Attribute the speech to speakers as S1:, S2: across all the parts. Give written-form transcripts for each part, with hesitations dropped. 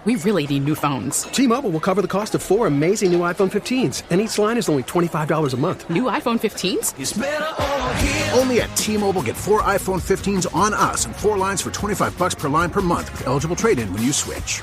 S1: We really need new phones.
S2: T-Mobile will cover the cost of 4 amazing new iPhone 15s, and each line is only $25 a month.
S1: New iPhone 15s?
S3: It's better over here.
S4: Only at T-Mobile, get 4 iPhone 15s on us and 4 lines for $25 per line per month with eligible trade-in when you switch.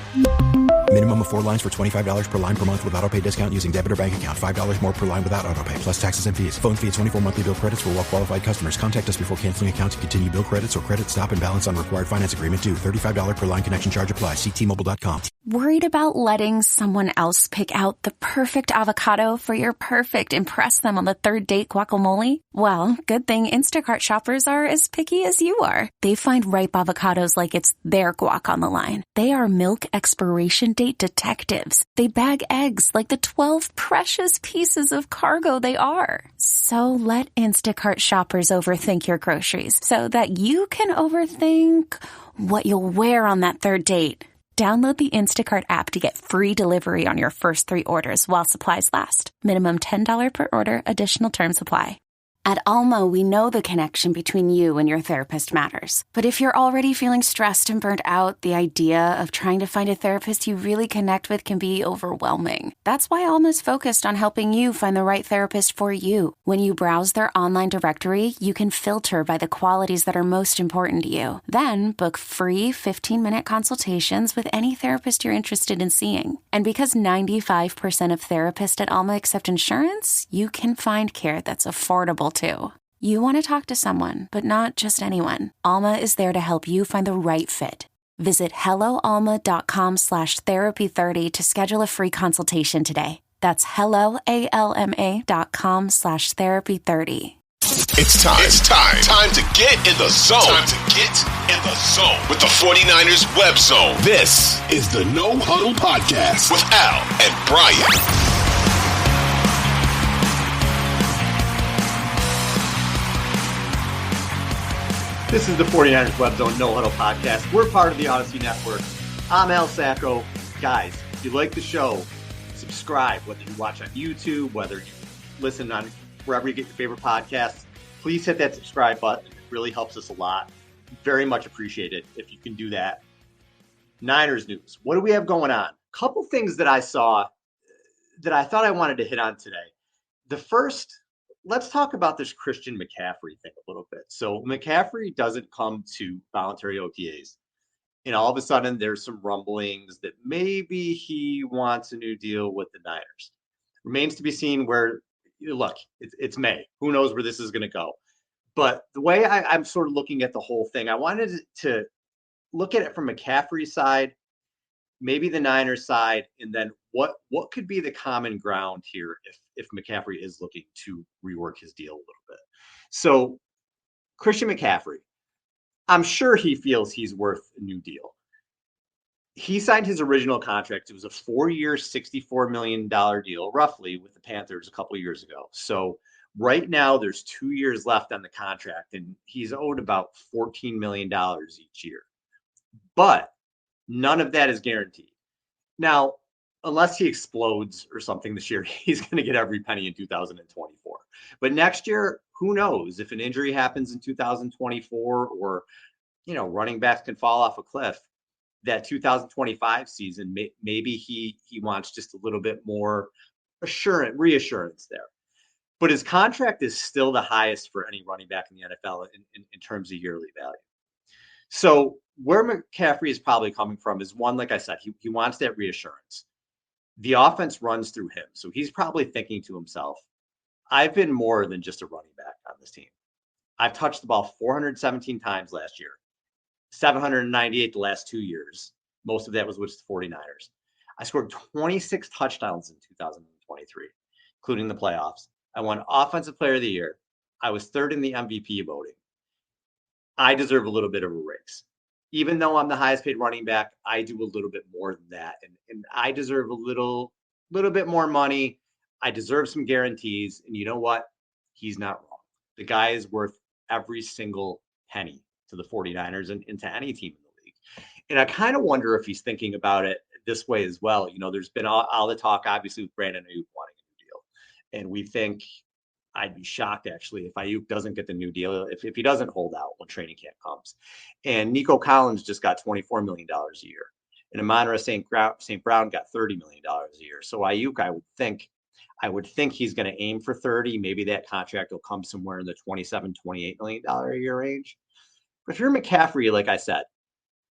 S5: Minimum of 4 lines for $25 per line per month with autopay discount using debit or bank account. $5 more per line without autopay, plus taxes and fees. Phone fee at 24 monthly bill credits for well-qualified customers. Contact us before canceling account to continue bill credits or credit stop and balance on required finance agreement due. $35 per line connection charge applies. See T-Mobile.com.
S6: Worried about letting someone else pick out the perfect avocado for your perfect impress them on the third date guacamole? Well, good thing Instacart shoppers are as picky as you are. They find ripe avocados like it's their guac on the line. They are milk expiration date detectives. They bag eggs like the 12 precious pieces of cargo they are. So let Instacart shoppers overthink your groceries so that you can overthink what you'll wear on that third date. Download the Instacart app to get free delivery on your first 3 orders while supplies last. Minimum $10 per order. Additional terms apply. At Alma, we know the connection between you and your therapist matters. But if you're already feeling stressed and burnt out, the idea of trying to find a therapist you really connect with can be overwhelming. That's why Alma's focused on helping you find the right therapist for you. When you browse their online directory, you can filter by the qualities that are most important to you. Then book free 15-minute consultations with any therapist you're interested in seeing. And because 95% of therapists at Alma accept insurance, you can find care that's affordable too. You want to talk to someone, but not just anyone. Alma is there to help you find the right fit. Visit helloalma.com/therapy30 to schedule a free consultation today. That's helloalma.com/therapy30.
S7: It's time to get in the zone. Time to get in the zone with the 49ers Web Zone. This is the No Huddle Podcast with Al and Brian.
S8: This is the 49ers Web Zone No Huddle Podcast. We're part of the Odyssey Network. I'm Al Sacco. Guys, if you like the show, subscribe, whether you watch on YouTube, whether you listen on wherever you get your favorite podcasts. Please hit that subscribe button. It really helps us a lot. Very much appreciated if you can do that. Niners news. What do we have going on? Couple things that I saw that I thought I wanted to hit on today. The first, let's talk about this Christian McCaffrey thing a little bit. So McCaffrey doesn't come to voluntary OTAs. And all of a sudden there's some rumblings that maybe he wants a new deal with the Niners. Remains to be seen where, look, it's May. Who knows where this is going to go? But the way I'm sort of looking at the whole thing, I wanted to look at it from McCaffrey's side, maybe the Niners side, and then what could be the common ground here if McCaffrey is looking to rework his deal a little bit. So Christian McCaffrey, I'm sure he feels he's worth a new deal. He signed his original contract. It was a 4-year, $64 million deal, roughly, with the Panthers a couple of years ago. So right now there's 2 years left on the contract, and he's owed about $14 million each year. But none of that is guaranteed. Now, unless he explodes or something this year, he's going to get every penny in 2024. But next year, who knows? If an injury happens in 2024 or, running backs can fall off a cliff, that 2025 season, maybe he wants just a little bit more reassurance there. But his contract is still the highest for any running back in the NFL in terms of yearly value. So where McCaffrey is probably coming from is one, like I said, he wants that reassurance. The offense runs through him. So he's probably thinking to himself, I've been more than just a running back on this team. I've touched the ball 417 times last year, 798 the last 2 years. Most of that was with the 49ers. I scored 26 touchdowns in 2023, including the playoffs. I won Offensive Player of the Year. I was third in the MVP voting. I deserve a little bit of a raise. Even though I'm the highest paid running back, I do a little bit more than that. And I deserve a little bit more money. I deserve some guarantees. And you know what? He's not wrong. The guy is worth every single penny to the 49ers and to any team in the league. And I kind of wonder if he's thinking about it this way as well. There's been all the talk, obviously, with Brandon Ayuk wanting a new deal. And we think, I'd be shocked, actually, if Ayuk doesn't get the new deal, if he doesn't hold out when training camp comes. And Nico Collins just got $24 million a year. And Amon-Ra St. Brown got $30 million a year. So Ayuk, I would think he's going to aim for 30. Maybe that contract will come somewhere in the $27, $28 million a year range. But if you're McCaffrey, like I said,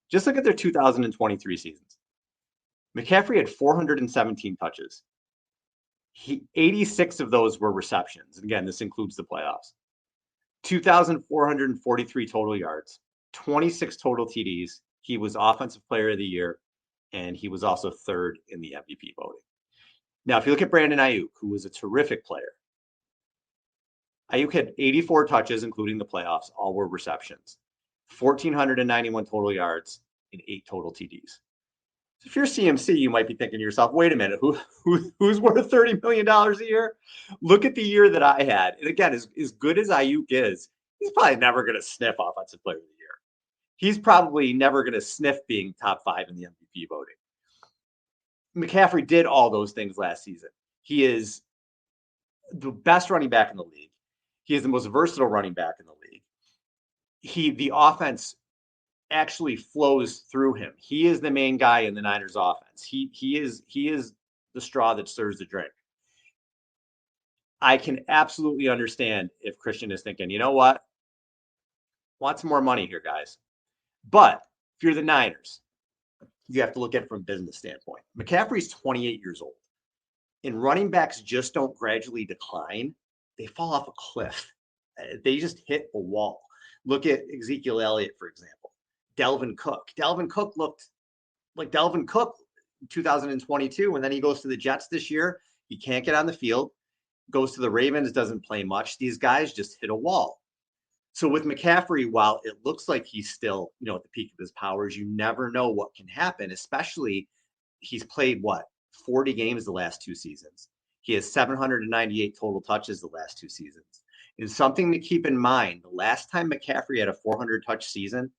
S8: just look at their 2023 seasons. McCaffrey had 417 touches. 86 of those were receptions. And again, this includes the playoffs. 2,443 total yards, 26 total TDs. He was Offensive Player of the Year, and he was also third in the MVP voting. Now, if you look at Brandon Ayuk, who was a terrific player, Ayuk had 84 touches, including the playoffs. All were receptions. 1,491 total yards and 8 total TDs. So if you're CMC, you might be thinking to yourself, wait a minute, who's worth $30 million a year? Look at the year that I had. And again, as good as Ayuk is, he's probably never going to sniff Offensive Player of the Year. He's probably never going to sniff being top 5 in the MVP voting. McCaffrey did all those things last season. He is the best running back in the league. He is the most versatile running back in the league. The offense actually flows through him. He is the main guy in the Niners offense. He is the straw that stirs the drink. I can absolutely understand if Christian is thinking, you know what? Want some more money here, guys. But if you're the Niners, you have to look at it from a business standpoint. McCaffrey's 28 years old, and running backs just don't gradually decline. They fall off a cliff. They just hit a wall. Look at Ezekiel Elliott, for example. Delvin Cook. Delvin Cook looked like Delvin Cook in 2022, and then he goes to the Jets this year. He can't get on the field. Goes to the Ravens, doesn't play much. These guys just hit a wall. So with McCaffrey, while it looks like he's still, at the peak of his powers, you never know what can happen, especially he's played, 40 games the last 2 seasons. He has 798 total touches the last 2 seasons. And something to keep in mind, the last time McCaffrey had a 400-touch season,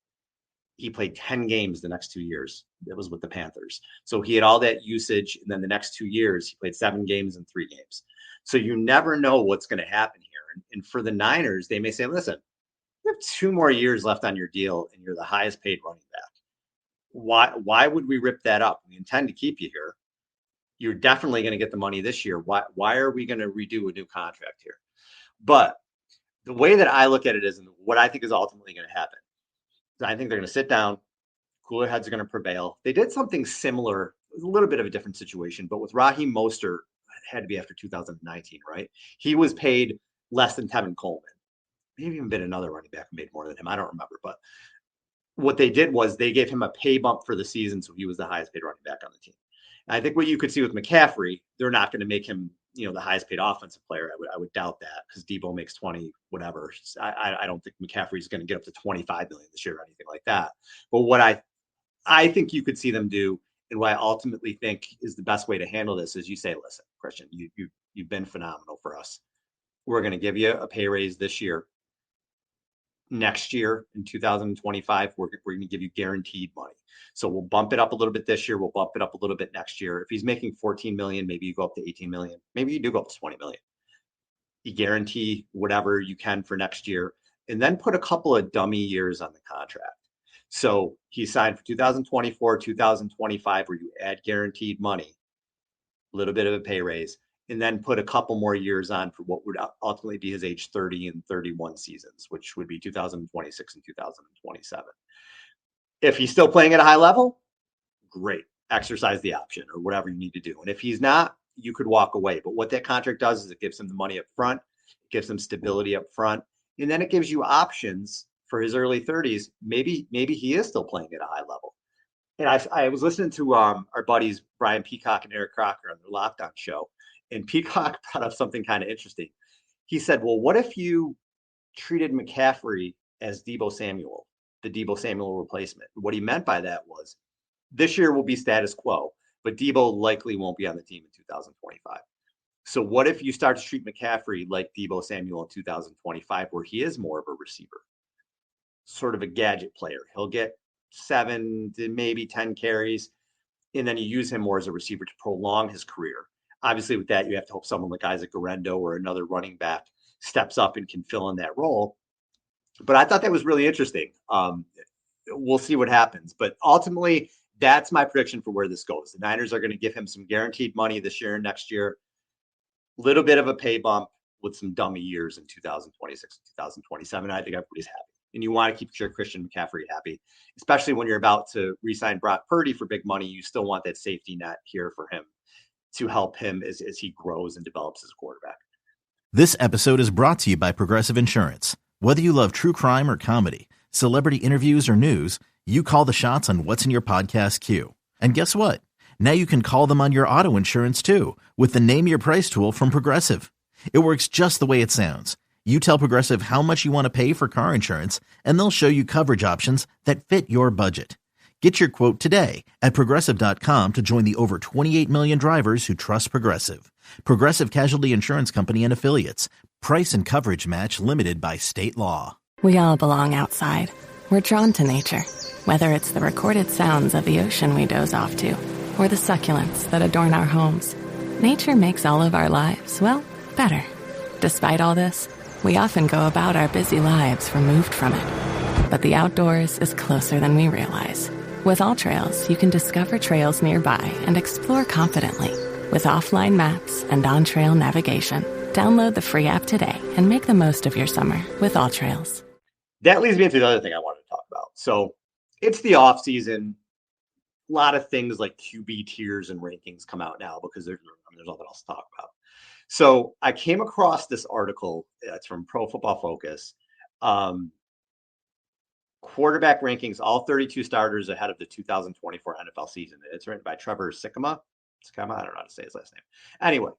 S8: he played 10 games the next 2 years. That was with the Panthers. So he had all that usage. And then the next 2 years, he played 7 games and 3 games. So you never know what's going to happen here. And for the Niners, they may say, listen, you have 2 more years left on your deal and you're the highest paid running back. Why would we rip that up? We intend to keep you here. You're definitely going to get the money this year. Why are we going to redo a new contract here? But the way that I look at it is, and what I think is ultimately going to happen, I think they're going to sit down. Cooler heads are going to prevail. They did something similar, a little bit of a different situation, but with Raheem Mostert, it had to be after 2019, right? He was paid less than Tevin Coleman. Maybe even been another running back who made more than him. I don't remember. But what they did was they gave him a pay bump for the season, so he was the highest paid running back on the team. And I think what you could see with McCaffrey, they're not going to make him the highest paid offensive player. I would doubt that because Debo makes 20, whatever. I don't think McCaffrey's going to get up to 25 million this year or anything like that. But what I think you could see them do, and what I ultimately think is the best way to handle this is you say, listen, Christian, you've been phenomenal for us. We're going to give you a pay raise this year. Next year in 2025, we're going to give you guaranteed money. So we'll bump it up a little bit this year. We'll bump it up a little bit next year. If he's making 14 million, maybe you go up to 18 million. Maybe you do go up to 20 million. You guarantee whatever you can for next year, and then put a couple of dummy years on the contract. So he signed for 2024, 2025, where you add guaranteed money, a little bit of a pay raise, and then put a couple more years on for what would ultimately be his age 30 and 31 seasons, which would be 2026 and 2027. If he's still playing at a high level, great. Exercise the option or whatever you need to do. And if he's not, you could walk away. But what that contract does is it gives him the money up front, it gives him stability up front, and then it gives you options for his early 30s. Maybe he is still playing at a high level. And I was listening to our buddies Brian Peacock and Eric Crocker on their Lockdown show. And Peacock brought up something kind of interesting. He said, well, what if you treated McCaffrey as Deebo Samuel, the Deebo Samuel replacement? What he meant by that was this year will be status quo, but Deebo likely won't be on the team in 2025. So what if you start to treat McCaffrey like Deebo Samuel in 2025, where he is more of a receiver, sort of a gadget player? He'll get 7 to maybe 10 carries, and then you use him more as a receiver to prolong his career. Obviously, with that, you have to hope someone like Isaac Guerrero or another running back steps up and can fill in that role. But I thought that was really interesting. We'll see what happens. But ultimately, that's my prediction for where this goes. The Niners are going to give him some guaranteed money this year and next year. Little bit of a pay bump with some dummy years in 2026 and 2027. I think everybody's happy. And you want to keep your Christian McCaffrey happy, especially when you're about to re-sign Brock Purdy for big money. You still want that safety net here for him to help him as he grows and develops as a quarterback.
S3: This episode is brought to you by Progressive Insurance. Whether you love true crime or comedy, celebrity interviews or news, you call the shots on what's in your podcast queue. And guess what? Now you can call them on your auto insurance too with the Name Your Price tool from Progressive. It works just the way it sounds. You tell Progressive how much you want to pay for car insurance, and they'll show you coverage options that fit your budget. Get your quote today at Progressive.com to join the over 28 million drivers who trust Progressive. Progressive Casualty Insurance Company and Affiliates. Price and coverage match limited by state law.
S9: We all belong outside. We're drawn to nature, whether it's the recorded sounds of the ocean we doze off to, or the succulents that adorn our homes. Nature makes all of our lives, well, better. Despite all this, we often go about our busy lives removed from it. But the outdoors is closer than we realize. With All Trails, you can discover trails nearby and explore confidently. With offline maps and on-trail navigation, download the free app today and make the most of your summer with All Trails.
S8: That leads me into the other thing I wanted to talk about. So it's the off season. A lot of things like QB tiers and rankings come out now because there's nothing else to talk about. So I came across this article. It's from Pro Football Focus. Quarterback rankings, all 32 starters ahead of the 2024 NFL season. It's written by Trevor Sikkema. I don't know how to say his last name. Anyway,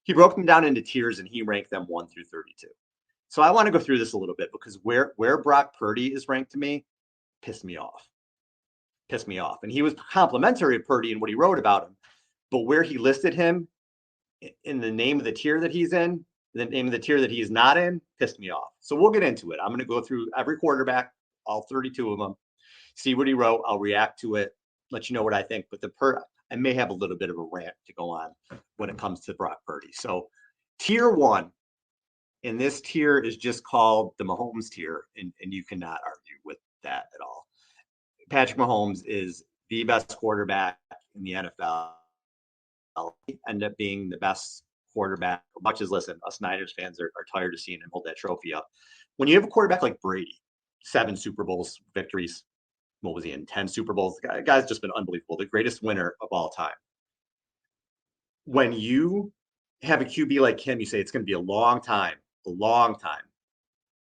S8: he broke them down into tiers and he ranked them 1 through 32. So I want to go through this a little bit because where Brock Purdy is ranked to me pissed me off. And he was complimentary of Purdy and what he wrote about him. But where he listed him in the name of the tier that he's in, the name of the tier that he's not in, pissed me off. So we'll get into it. I'm going to go through every quarterback, all 32 of them, see what he wrote. I'll react to it, let you know what I think. But I may have a little bit of a rant to go on when it comes to Brock Purdy. So tier 1, and this tier is just called the Mahomes tier, and you cannot argue with that at all. Patrick Mahomes is the best quarterback in the NFL. He ended up being the best quarterback. Much as, listen, us Niners fans are tired of seeing him hold that trophy up. When you have a quarterback like Brady, 7 Super Bowls victories, what was he in, 10 Super Bowls? The guy's just been unbelievable, the greatest winner of all time. When you have a QB like him, you say it's going to be a long time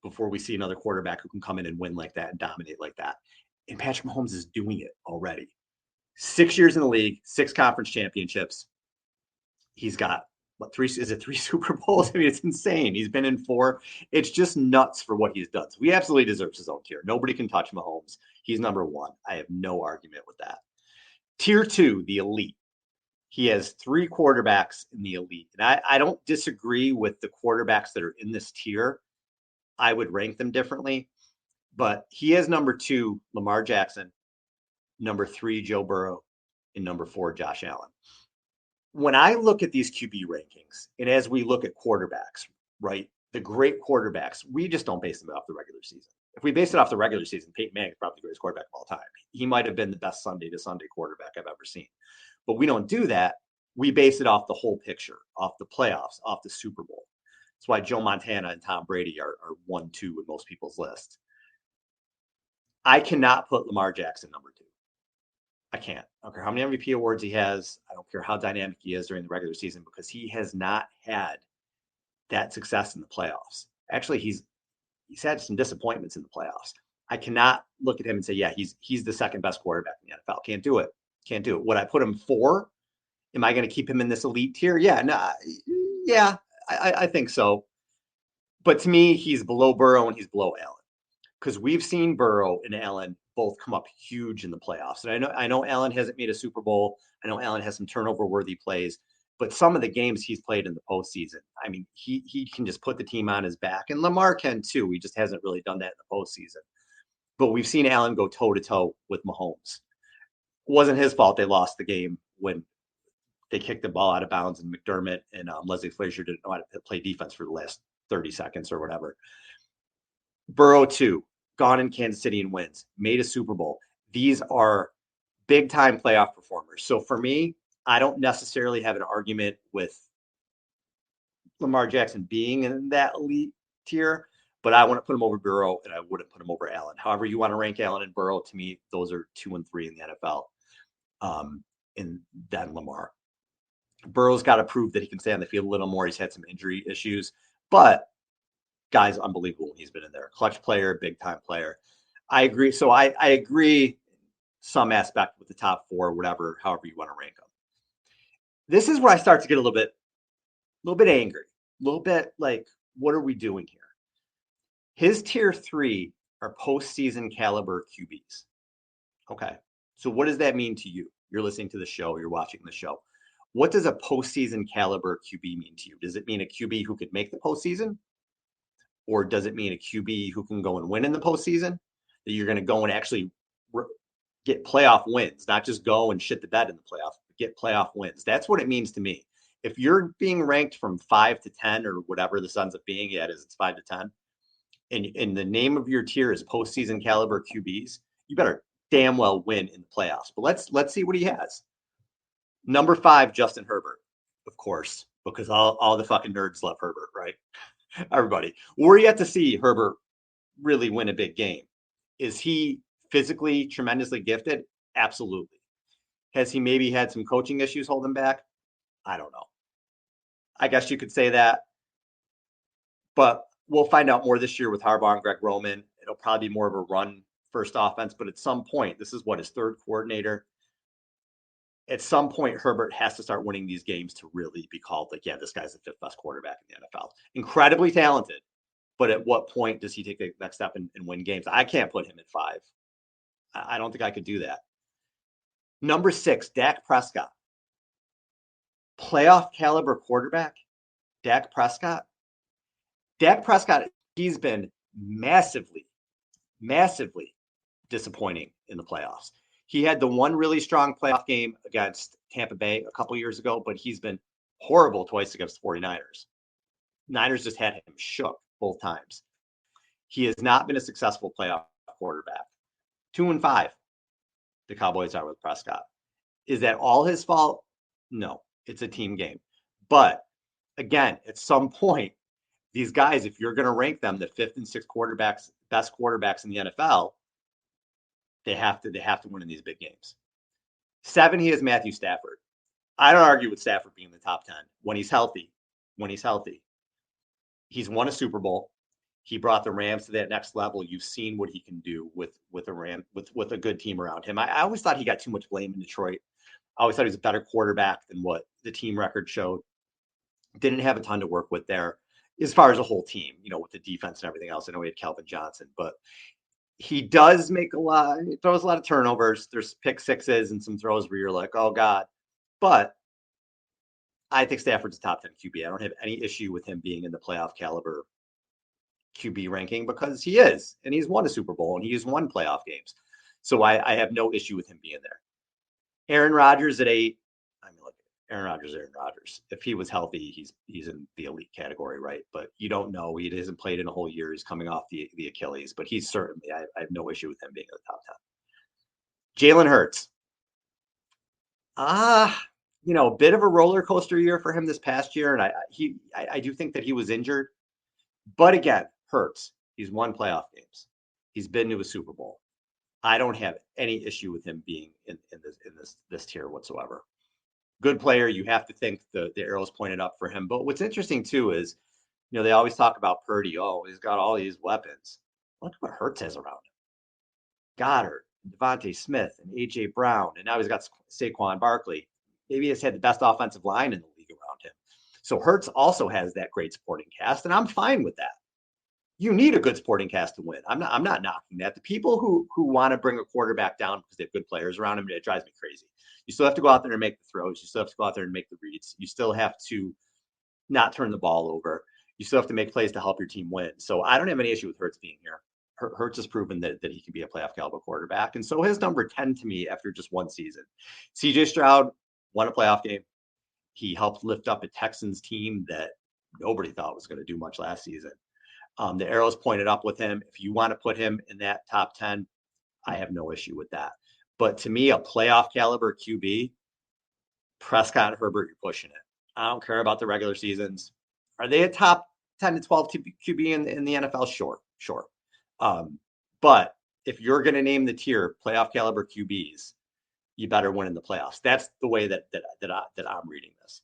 S8: before we see another quarterback who can come in and win like that and dominate like that. And Patrick Mahomes is doing it already. 6 years in the league, 6 conference championships. He's got, 3 Super Bowls? I mean, it's insane. He's been in 4. It's just nuts for what he's done. So he absolutely deserves his own tier. Nobody can touch Mahomes. He's number 1. I have no argument with that. Tier 2, the elite. He has 3 quarterbacks in the elite. And I don't disagree with the quarterbacks that are in this tier. I would rank them differently. But he has number 2, Lamar Jackson, number 3, Joe Burrow, and number 4, Josh Allen. When I look at these QB rankings, and as we look at quarterbacks, right, the great quarterbacks, we just don't base them off the regular season. If we base it off the regular season, Peyton Manning is probably the greatest quarterback of all time. He might have been the best Sunday to Sunday quarterback I've ever seen. But we don't do that. We base it off the whole picture, off the playoffs, off the Super Bowl. That's why Joe Montana and Tom Brady are 1-2 in most people's lists. I cannot put Lamar Jackson number 2. I can't. I don't care how many MVP awards he has. I don't care how dynamic he is during the regular season because he has not had that success in the playoffs. Actually, he's had some disappointments in the playoffs. I cannot look at him and say, yeah, he's the second best quarterback in the NFL. Can't do it. Would I put him 4? Am I going to keep him in this elite tier? Yeah, I think so. But to me, he's below Burrow and he's below Allen. Because we've seen Burrow and Allen both come up huge in the playoffs. And I know Allen hasn't made a Super Bowl. I know Allen has some turnover-worthy plays. But some of the games he's played in the postseason, I mean, he can just put the team on his back. And Lamar can too. He just hasn't really done that in the postseason. But we've seen Allen go toe-to-toe with Mahomes. It wasn't his fault they lost the game when they kicked the ball out of bounds and McDermott and Leslie Frazier didn't know how to play defense for the last 30 seconds or whatever. Burrow, too, gone in Kansas City and wins, made a Super Bowl. These are big time playoff performers. So for me, I don't necessarily have an argument with Lamar Jackson being in that elite tier, but I want to put him over Burrow and I wouldn't put him over Allen. However you want to rank Allen and Burrow, to me, those are 2 and 3 in the NFL. And then Lamar. Burrow's got to prove that he can stay on the field a little more. He's had some injury issues, but guy's unbelievable when he's been in there. Clutch player, big time player. I agree. So I agree some aspect with the top 4, whatever, however you want to rank them. This is where I start to get a little bit angry, a little bit like, what are we doing here? His tier 3 are postseason caliber QBs. Okay. So what does that mean to you? You're listening to the show, you're watching the show. What does a postseason caliber QB mean to you? Does it mean a QB who could make the postseason? Or does it mean a QB who can go and win in the postseason? That you're going to go and actually get playoff wins, not just go and shit the bed in the playoffs, but get playoff wins. That's what it means to me. If you're being ranked from 5 to 10 or whatever this ends up being, it's 5 to 10, and the name of your tier is postseason caliber QBs, you better damn well win in the playoffs. But let's see what he has. Number 5, Justin Herbert, of course, because all the fucking nerds love Herbert, right? Everybody. We're yet to see Herbert really win a big game. Is he physically tremendously gifted? Absolutely. Has he maybe had some coaching issues hold him back? I don't know. I guess you could say that. But we'll find out more this year with Harbaugh and Greg Roman. It'll probably be more of a run first offense, but at some point, this is what, his 3rd coordinator. At some point, Herbert has to start winning these games to really be called like, yeah, this guy's the 5th best quarterback in the NFL. Incredibly talented, but at what point does he take the next step and win games? I can't put him at 5. I don't think I could do that. Number 6, Dak Prescott. Playoff caliber quarterback, Dak Prescott. Dak Prescott, he's been massively disappointing in the playoffs. He had the one really strong playoff game against Tampa Bay a couple years ago, but he's been horrible twice against the 49ers. Niners just had him shook both times. He has not been a successful playoff quarterback. 2 and 5, the Cowboys are with Prescott. Is that all his fault? No, it's a team game. But again, at some point, these guys, if you're going to rank them the 5th and 6th quarterbacks, best quarterbacks in the NFL, they have to win in these big games. 7, he has Matthew Stafford. I don't argue with Stafford being in the top 10 when he's healthy. He's won a Super Bowl. He brought the Rams to that next level. You've seen what he can do with a good team around him. I always thought he got too much blame in Detroit. I always thought he was a better quarterback than what the team record showed. Didn't have a ton to work with there as far as a whole team, with the defense and everything else. I know he had Calvin Johnson, but he does he throws a lot of turnovers. There's pick sixes and some throws where you're like, oh God. But I think Stafford's a top 10 QB. I don't have any issue with him being in the playoff caliber QB ranking because he is, and he's won a Super Bowl and he's won playoff games. So I have no issue with him being there. Aaron Rodgers at 8. I mean, look, Aaron Rodgers. If he was healthy, he's in the elite category, right? But you don't know. He hasn't played in a whole year. He's coming off the Achilles, but he's certainly, I have no issue with him being in the top 10. Jalen Hurts. A bit of a roller coaster year for him this past year. And I do think that he was injured. But again, Hurts, he's won playoff games. He's been to a Super Bowl. I don't have any issue with him being in this tier whatsoever. Good player. You have to think the arrows pointed up for him. But what's interesting too is, they always talk about Purdy. Oh, he's got all these weapons. Look what Hurts has around him. Goddard, Devontae Smith, and A.J. Brown. And now he's got Saquon Barkley. Maybe he's had the best offensive line in the league around him. So Hurts also has that great supporting cast, and I'm fine with that. You need a good supporting cast to win. I'm not knocking that. The people who want to bring a quarterback down because they have good players around him, it drives me crazy. You still have to go out there and make the throws. You still have to go out there and make the reads. You still have to not turn the ball over. You still have to make plays to help your team win. So I don't have any issue with Hurts being here. Hurts has proven that he can be a playoff caliber quarterback. And so his number 10 to me after just one season. CJ Stroud won a playoff game. He helped lift up a Texans team that nobody thought was going to do much last season. The arrows pointed up with him. If you want to put him in that top 10, I have no issue with that. But to me, a playoff caliber QB, Prescott and Herbert, you're pushing it. I don't care about the regular seasons. Are they a top 10 to 12 QB in the NFL? Sure. But if you're going to name the tier playoff caliber QBs, you better win in the playoffs. That's the way that I'm reading this.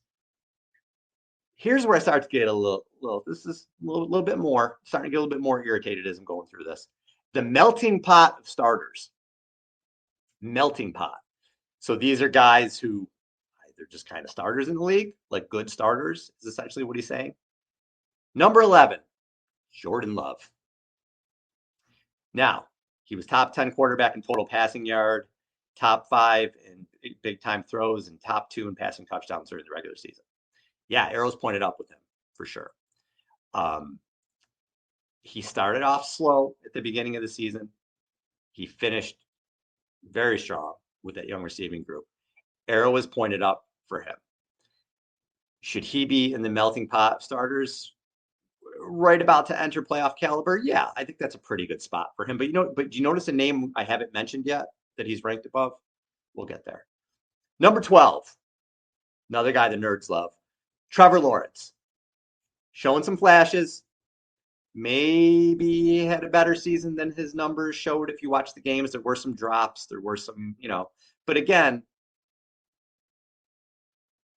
S8: Here's where I start to get a little bit more, starting to get a little bit more irritated as I'm going through this. The melting pot of starters. Melting pot. So these are guys who they're just kind of starters in the league, like good starters is essentially what he's saying. Number 11, Jordan Love. Now, he was top 10 quarterback in total passing yard, top 5 in big time throws, and top 2 in passing touchdowns during the regular season. Yeah, arrows pointed up with him for sure. He started off slow at the beginning of the season. He finished very strong with that young receiving group. Arrow was pointed up for him. Should he be in the melting pot of starters right about to enter playoff caliber? Yeah, I think that's a pretty good spot for him. But do you notice a name I haven't mentioned yet that he's ranked above? We'll get there. Number 12, another guy the nerds love, Trevor Lawrence. Showing some flashes. Maybe he had a better season than his numbers showed. If you watch the games, there were some drops. There were some, but again,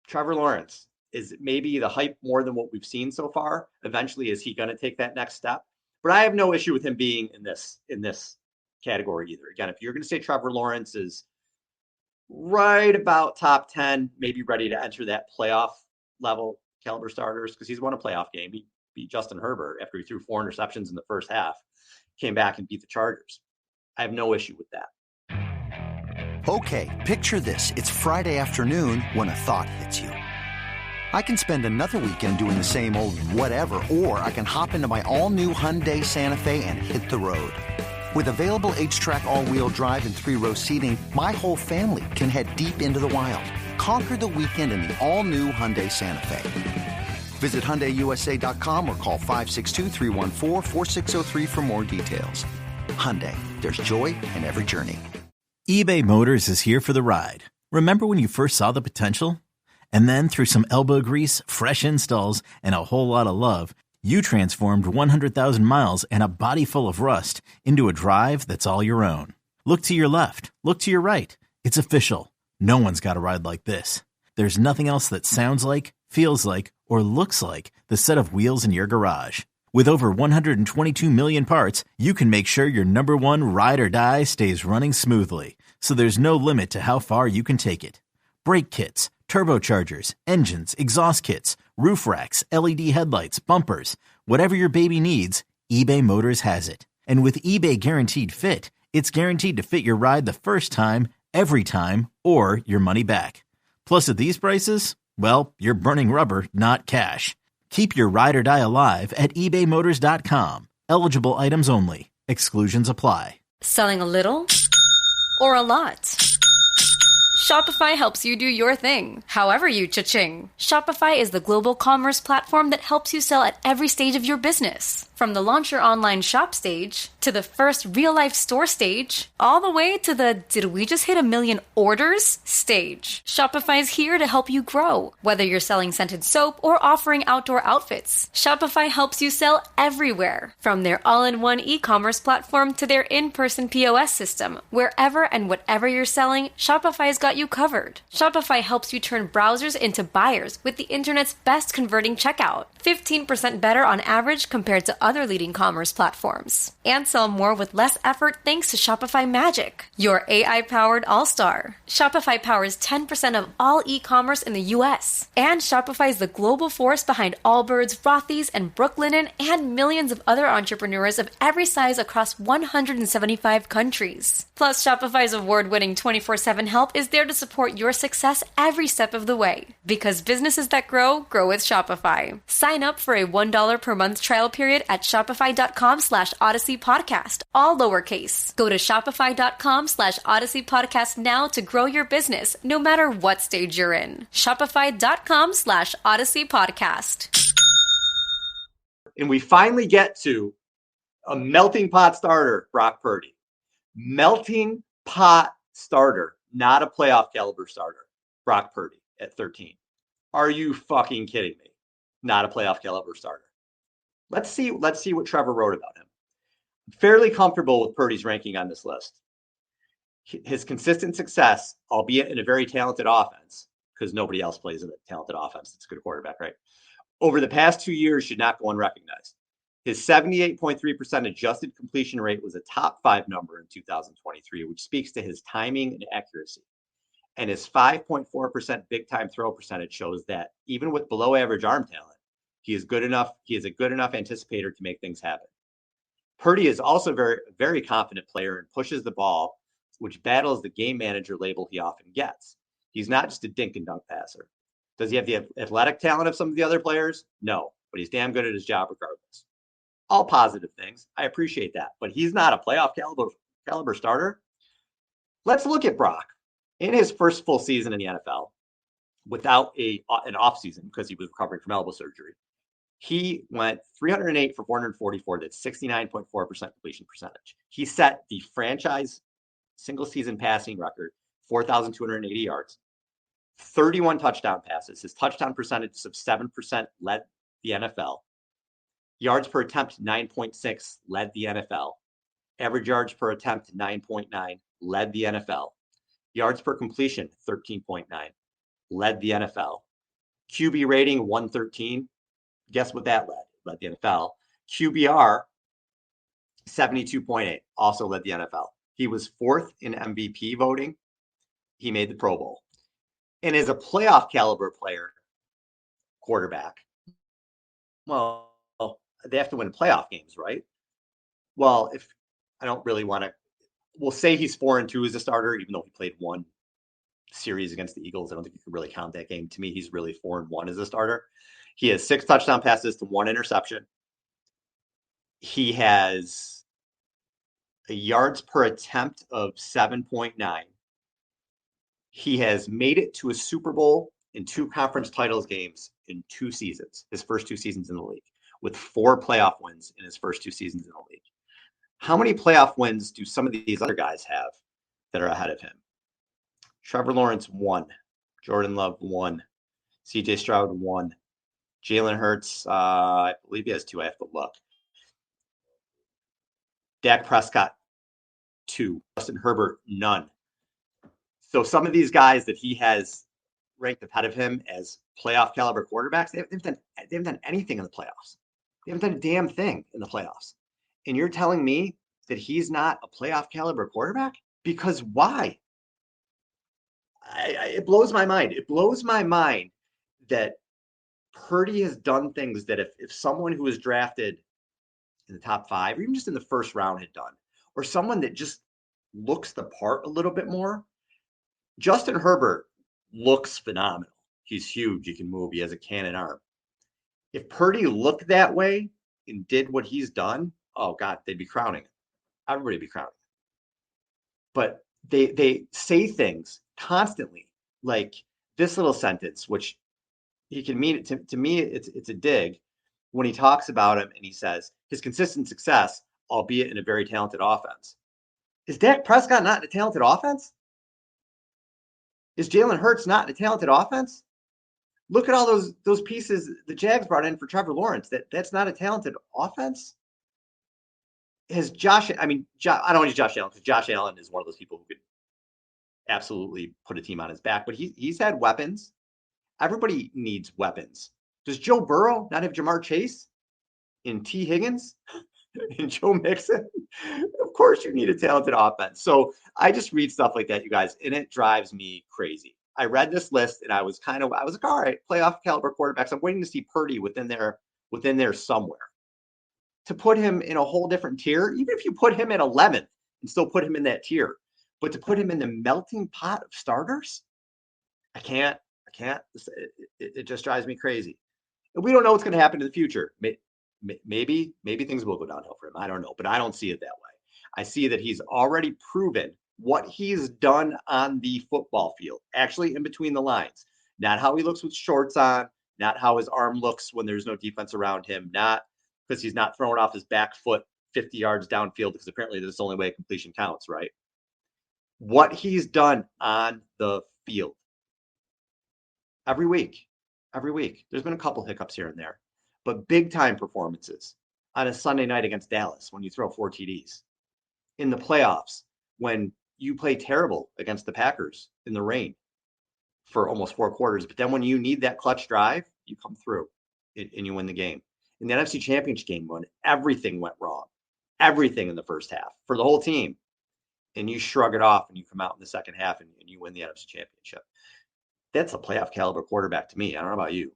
S8: Trevor Lawrence, is maybe the hype more than what we've seen so far? Eventually, is he going to take that next step? But I have no issue with him being in this category either. Again, if you're going to say Trevor Lawrence is right about top 10, maybe ready to enter that playoff level caliber starters, because he's won a playoff game. He beat Justin Herbert after he threw 4 interceptions in the first half, came back and beat the Chargers. I have no issue with that.
S10: Okay, picture this. It's Friday afternoon when a thought hits you. I can spend another weekend doing the same old whatever, or I can hop into my all-new Hyundai Santa Fe and hit the road. With available H-Track all-wheel drive and 3-row seating, my whole family can head deep into the wild. Conquer the weekend in the all-new Hyundai Santa Fe. Visit HyundaiUSA.com or call 562-314-4603 for more details. Hyundai, there's joy in every journey.
S3: eBay Motors is here for the ride. Remember when you first saw the potential? And then through some elbow grease, fresh installs, and a whole lot of love, you transformed 100,000 miles and a body full of rust into a drive that's all your own. Look to your left. Look to your right. It's official. No one's got a ride like this. There's nothing else that sounds like, feels like, or looks like the set of wheels in your garage. With over 122 million parts, you can make sure your number one ride or die stays running smoothly. So there's no limit to how far you can take it. Brake kits, turbochargers, engines, exhaust kits, roof racks, LED headlights, bumpers, whatever your baby needs, eBay Motors has it. And with eBay Guaranteed Fit, it's guaranteed to fit your ride the first time, every time, or your money back. Plus at these prices, well, you're burning rubber, not cash. Keep your ride or die alive at ebaymotors.com. Eligible items only. Exclusions apply.
S11: Selling a little or a lot? Shopify helps you do your thing, however you cha-ching. Shopify is the global commerce platform that helps you sell at every stage of your business. From the launch your online shop stage, to the first real-life store stage, all the way to the did we just hit 1 million orders stage. Shopify is here to help you grow. Whether you're selling scented soap or offering outdoor outfits, Shopify helps you sell everywhere. From their all-in-one e-commerce platform to their in-person POS system, wherever and whatever you're selling, Shopify's got you covered. Shopify helps you turn browsers into buyers with the internet's best converting checkout. 15% better on average compared to other leading commerce platforms. And sell more with less effort thanks to Shopify Magic, your AI-powered all-star. Shopify powers 10% of all e-commerce in the U.S. And Shopify is the global force behind Allbirds, Rothy's, and Brooklinen, and millions of other entrepreneurs of every size across 175 countries. Plus, Shopify's award-winning 24/7 help is there to support your success every step of the way. Because businesses that grow, grow with Shopify. Sign up for a $1 per month trial period at shopify.com/Odyssey Podcast, all lowercase. Go to shopify.com/Odyssey Podcast now to grow your business, no matter what stage you're in. Shopify.com/Odyssey Podcast.
S8: And we finally get to a melting pot starter, Brock Purdy. Melting pot starter, not a playoff caliber starter, Brock Purdy at 13. Are you fucking kidding me? Not a playoff caliber starter. Let's see what Trevor wrote about him. Fairly comfortable with Purdy's ranking on this list. His consistent success, albeit in a very talented offense, because nobody else plays in a talented offense that's a good quarterback, right? Over the past 2 years should not go unrecognized. His 78.3% adjusted completion rate was a top 5 number in 2023, which speaks to his timing and accuracy. And his 5.4% big time throw percentage shows that even with below average arm talent, he is a good enough anticipator to make things happen. Purdy is also a very confident player and pushes the ball, which battles the game manager label he often gets. He's not just a dink and dunk passer. Does he have the athletic talent of some of the other players? No, but he's damn good at his job regardless. All positive things. I appreciate that, but he's not a playoff caliber starter. Let's look at Brock. In his first full season in the NFL, without an offseason because he was recovering from elbow surgery, he went 308 for 444. That's 69.4% completion percentage. He set the franchise single season passing record, 4,280 yards, 31 touchdown passes. His touchdown percentage of 7% led the NFL. Yards per attempt, 9.6, led the NFL. Average yards per attempt, 9.9, led the NFL. Yards per completion, 13.9, led the NFL. QB rating, 113. Guess what that led? Led the NFL. QBR, 72.8, also led the NFL. He was 4th in MVP voting. He made the Pro Bowl. And as a playoff caliber player, quarterback, well, they have to win playoff games, right? Well, if I don't really want to, we'll say he's 4-2 as a starter, even though he played one series against the Eagles. I don't think you can really count that game. To me, he's really 4-1 as a starter. He has 6 touchdown passes to 1 interception. He has a yards per attempt of 7.9. He has made it to a Super Bowl in 2 conference titles games in 2 seasons, his first 2 seasons in the league, with 4 playoff wins in his first 2 seasons in the league. How many playoff wins do some of these other guys have that are ahead of him? Trevor Lawrence, 1. Jordan Love, 1. CJ Stroud, 1. Jalen Hurts, I believe he has 2. I have to look. Dak Prescott, 2. Justin Herbert, none. So some of these guys that he has ranked ahead of him as playoff caliber quarterbacks, they haven't done anything in the playoffs. They haven't done a damn thing in the playoffs. And you're telling me that he's not a playoff caliber quarterback? Because why? It blows my mind. It blows my mind that Purdy has done things that if someone who was drafted in the top 5, or even just in the first round had done, or someone that just looks the part a little bit more. Justin Herbert looks phenomenal. He's huge. He can move. He has a cannon arm. If Purdy looked that way and did what he's done, oh God, they'd be crowning it. Everybody would be crowning it. But they say things constantly, like this little sentence, which he can mean it to me. It's a dig when he talks about him and he says his consistent success, albeit in a very talented offense. Is Dak Prescott not in a talented offense? Is Jalen Hurts not in a talented offense? Look at all those pieces the Jags brought in for Trevor Lawrence. That's not a talented offense. Has Josh? I don't want to use Josh Allen because Josh Allen is one of those people who could absolutely put a team on his back. But he's had weapons. Everybody needs weapons. Does Joe Burrow not have Jamar Chase and T. Higgins and Joe Mixon? Of course you need a talented offense. So I just read stuff like that, you guys, and it drives me crazy. I read this list and I was like, all right, playoff caliber quarterbacks. I'm waiting to see Purdy within there somewhere. To put him in a whole different tier, even if you put him at 11th and still put him in that tier, but to put him in the melting pot of starters, I can't. It just drives me crazy. And we don't know what's going to happen in the future. Maybe things will go downhill for him. I don't know, but I don't see it that way. I see that he's already proven what he's done on the football field, actually in between the lines, not how he looks with shorts on, not how his arm looks when there's no defense around him, not because he's not throwing off his back foot 50 yards downfield, because apparently that's the only way completion counts, right? what he's done on the field every week. There's been a couple hiccups here and there, but big time performances on a Sunday night against Dallas when you throw 4 TDs. In the playoffs when you play terrible against the Packers in the rain for almost 4 quarters, but then when you need that clutch drive, you come through and you win the game. In the NFC Championship game when everything went wrong, everything in the first half for the whole team, and you shrug it off and you come out in the second half and you win the NFC Championship. That's a playoff caliber quarterback to me. I don't know about you.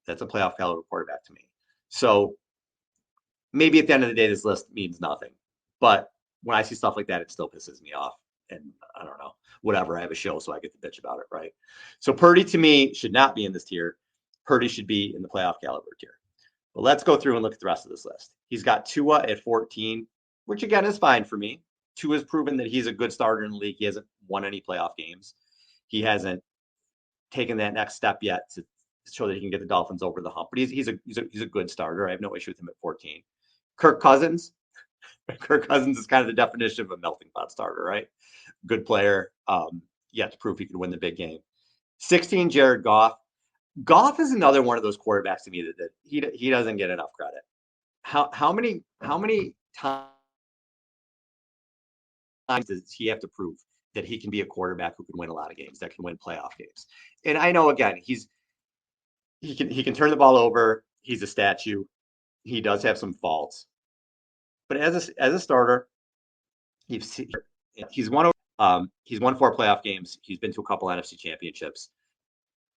S8: That's a playoff caliber quarterback to me. So maybe at the end of the day, this list means nothing. But when I see stuff like that, it still pisses me off. And I don't know, whatever. I have a show, so I get to bitch about it, right? So Purdy, to me, should not be in this tier. Purdy should be in the playoff caliber tier. But let's go through and look at the rest of this list. He's got Tua at 14, which, again, is fine for me. Tua has proven that he's a good starter in the league. He hasn't won any playoff games. He hasn't taken that next step yet to show that he can get the Dolphins over the hump. But he's a good starter. I have no issue with him at 14. Kirk Cousins. Kirk Cousins is kind of the definition of a melting pot starter, right? Good player. Yet to prove he could win the big game. 16, Jared Goff. Goff is another one of those quarterbacks to me that he doesn't get enough credit. How many times does he have to prove that he can be a quarterback who can win a lot of games, that can win playoff games? And I know, again, he can turn the ball over. He's a statue. He does have some faults. But as a starter, he's won 4 playoff games. He's been to a couple NFC championships.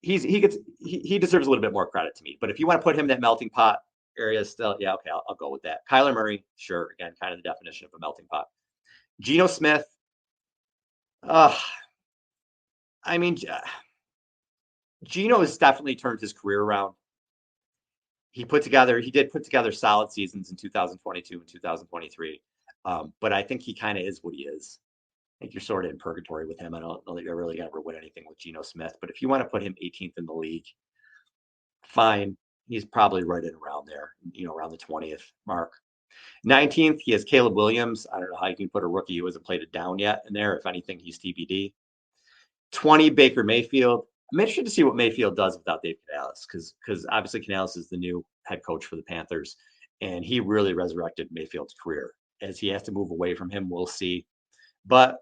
S8: He deserves a little bit more credit to me. But if you want to put him in that melting pot area still, yeah, okay, I'll go with that. Kyler Murray, sure, again, kind of the definition of a melting pot. Geno Smith, Geno has definitely turned his career around. He did put together solid seasons in 2022 and 2023. But I think he kind of is what he is. I think you're sort of in purgatory with him. I don't know that you're really going to ever win anything with Geno Smith. But if you want to put him 18th in the league, fine. He's probably right in around there, around the 20th mark. 19th, he has Caleb Williams. I don't know how you can put a rookie who hasn't played it down yet in there. If anything, he's TBD. 20, Baker Mayfield. I'm interested to see what Mayfield does without Dave Canales, because obviously Canales is the new head coach for the Panthers, and he really resurrected Mayfield's career. As he has to move away from him, we'll see. But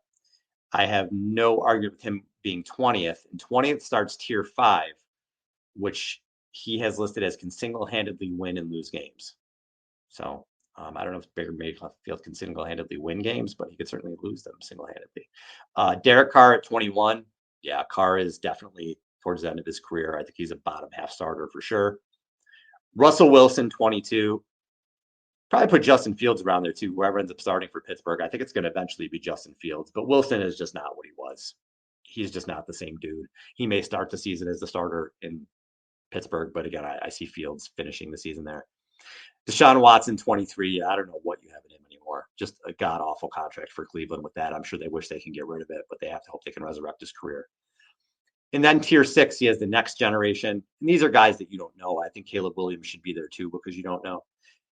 S8: I have no argument with him being 20th. And 20th starts tier 5, which he has listed as can single-handedly win and lose games. So I don't know if Baker Mayfield can single-handedly win games, but he could certainly lose them single-handedly. Derek Carr at 21. Yeah, Carr is definitely towards the end of his career. I think he's a bottom half starter for sure. Russell Wilson, 22. Probably put Justin Fields around there too, whoever ends up starting for Pittsburgh. I think it's going to eventually be Justin Fields, but Wilson is just not what he was. He's just not the same dude. He may start the season as the starter in Pittsburgh, but again, I see Fields finishing the season there. Deshaun Watson, 23. I don't know what you have in him anymore. Just a god-awful contract for Cleveland with that. I'm sure they wish they can get rid of it, but they have to hope they can resurrect his career. And then tier 6, he has the next generation. And these are guys that you don't know. I think Caleb Williams should be there too because you don't know.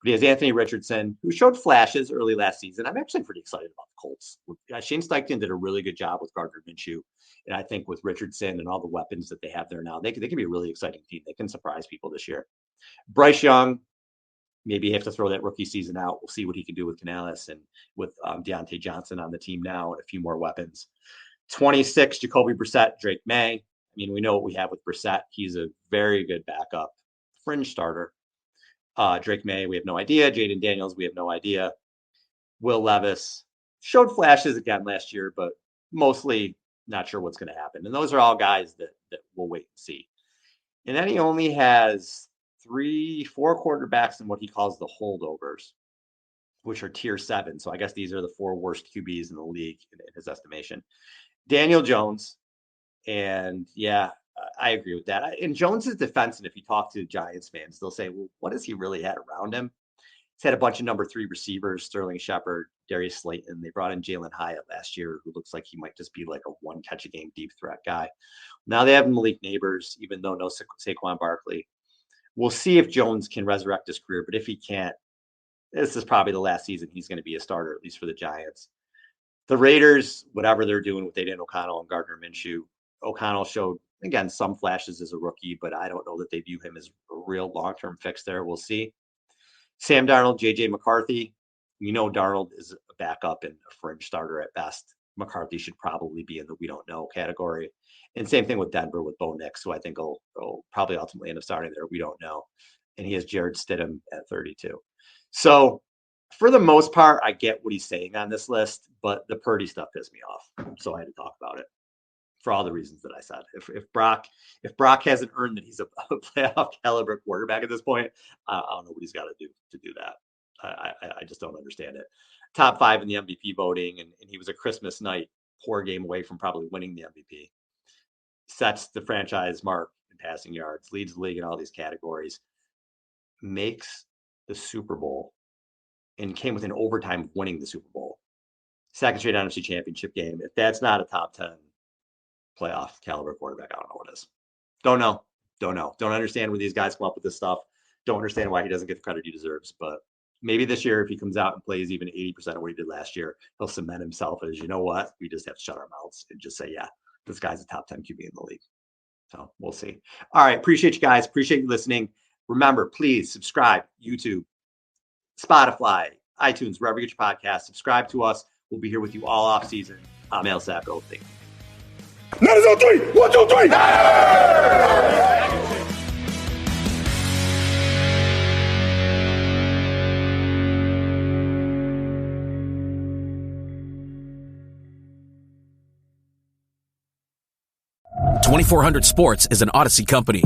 S8: But he has Anthony Richardson, who showed flashes early last season. I'm actually pretty excited about the Colts. Shane Steichen did a really good job with Gardner Minshew. And I think with Richardson and all the weapons that they have there now, they can be a really exciting team. They can surprise people this year. Bryce Young, maybe you have to throw that rookie season out. We'll see what he can do with Canales and with Deontay Johnson on the team now and a few more weapons. 26, Jacoby Brissett, Drake May. I mean, we know what we have with Brissett. He's a very good backup, fringe starter. Drake May, we have no idea. Jaden Daniels, we have no idea. Will Levis showed flashes again last year, but mostly not sure what's going to happen. And those are all guys that we'll wait and see. And then he only has 3-4 quarterbacks in what he calls the holdovers, which are tier 7. So I guess these are the 4 worst QBs in the league in his estimation. Daniel Jones. And yeah, I agree with that. In Jones's defense, and if you talk to Giants fans, they'll say, well, what has he really had around him? He's had a bunch of number 3 receivers, Sterling Shepard, Darius Slayton. They brought in Jalen Hyatt last year, who looks like he might just be like a one-catch-a-game deep threat guy. Now they have Malik Neighbors, even though no Saquon Barkley. We'll see if Jones can resurrect his career, but if he can't, this is probably the last season he's going to be a starter, at least for the Giants. The Raiders, whatever they're doing with Aidan O'Connell and Gardner Minshew, O'Connell showed, again, some flashes as a rookie, but I don't know that they view him as a real long-term fix there. We'll see. Sam Darnold, J.J. McCarthy. We know Darnold is a backup and a fringe starter at best. McCarthy should probably be in the we don't know category. And same thing with Denver with Bo Nix, who I think will probably ultimately end up starting there. We don't know. And he has Jared Stidham at 32. So for the most part, I get what he's saying on this list, but the Purdy stuff pissed me off. So I had to talk about it for all the reasons that I said. If Brock hasn't earned that he's a playoff caliber quarterback at this point, I don't know what he's got to do that. I just don't understand it. Top 5 in the MVP voting, and he was a Christmas night poor game away from probably winning the MVP. Sets the franchise mark in passing yards, leads the league in all these categories, makes the Super Bowl, and came within overtime of winning the Super Bowl. Second straight NFC Championship game. If that's not a top 10 playoff caliber quarterback, I don't know what is. Don't know. Don't understand when these guys come up with this stuff. Don't understand why he doesn't get the credit he deserves. But maybe this year, if he comes out and plays even 80% of what he did last year, he'll cement himself as, you know what? We just have to shut our mouths and just say, yeah, this guy's a top 10 QB in the league. So we'll see. All right. Appreciate you guys. Appreciate you listening. Remember, please subscribe, YouTube, Spotify, iTunes, wherever you get your podcast. Subscribe to us. We'll be here with you all off season. I'm Al Sacco. Thank you.
S7: 9-0-3. 1, 2, 3.
S12: .2400 Sports is an Odyssey company.